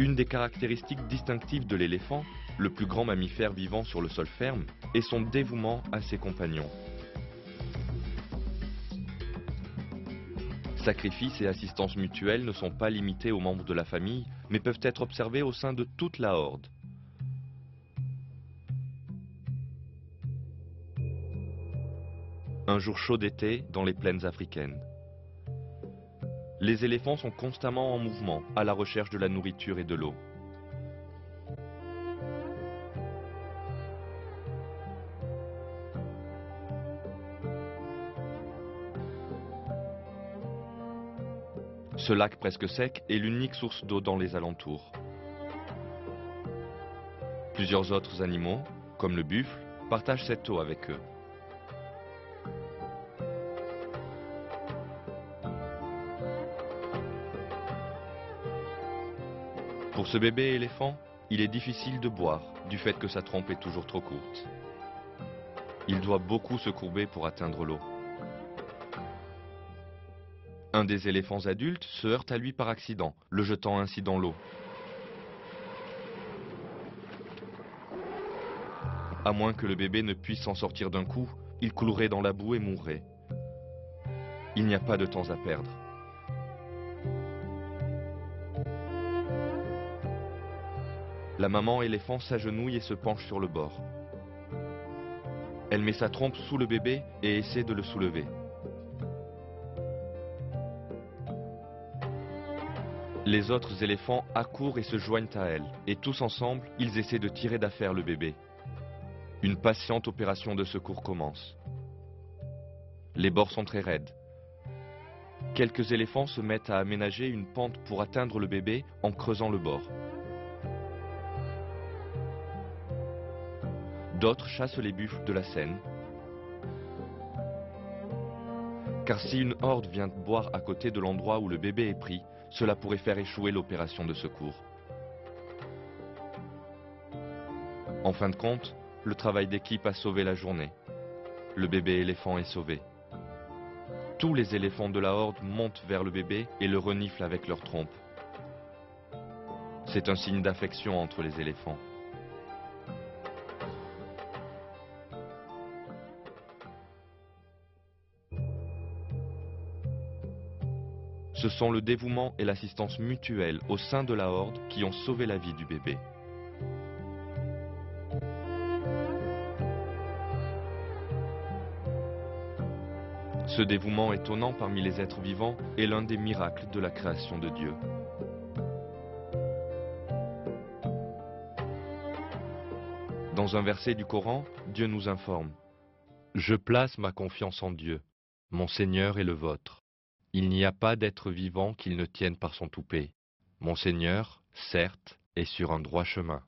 Une des caractéristiques distinctives de l'éléphant, le plus grand mammifère vivant sur le sol ferme, est son dévouement à ses compagnons. Sacrifices et assistance mutuelle ne sont pas limités aux membres de la famille, mais peuvent être observés au sein de toute la horde. Un jour chaud d'été dans les plaines africaines. Les éléphants sont constamment en mouvement, à la recherche de la nourriture et de l'eau. Ce lac presque sec est l'unique source d'eau dans les alentours. Plusieurs autres animaux, comme le buffle, partagent cette eau avec eux. Pour ce bébé éléphant, il est difficile de boire du fait que sa trompe est toujours trop courte. Il doit beaucoup se courber pour atteindre l'eau. Un des éléphants adultes se heurte à lui par accident, le jetant ainsi dans l'eau. À moins que le bébé ne puisse s'en sortir d'un coup, il coulerait dans la boue et mourrait. Il n'y a pas de temps à perdre. La maman éléphant s'agenouille et se penche sur le bord. Elle met sa trompe sous le bébé et essaie de le soulever. Les autres éléphants accourent et se joignent à elle, et tous ensemble, ils essaient de tirer d'affaire le bébé. Une patiente opération de secours commence. Les bords sont très raides. Quelques éléphants se mettent à aménager une pente pour atteindre le bébé en creusant le bord. D'autres chassent les buffles de la Seine. Car si une horde vient boire à côté de l'endroit où le bébé est pris, cela pourrait faire échouer l'opération de secours. En fin de compte, le travail d'équipe a sauvé la journée. Le bébé éléphant est sauvé. Tous les éléphants de la horde montent vers le bébé et le reniflent avec leur trompe. C'est un signe d'affection entre les éléphants. Ce sont le dévouement et l'assistance mutuelle au sein de la horde qui ont sauvé la vie du bébé. Ce dévouement étonnant parmi les êtres vivants est l'un des miracles de la création de Dieu. Dans un verset du Coran, Dieu nous informe : « Je place ma confiance en Dieu, mon Seigneur est le vôtre. Il n'y a pas d'être vivant qu'il ne tienne par son toupet. Mon Seigneur, certes, est sur un droit chemin. »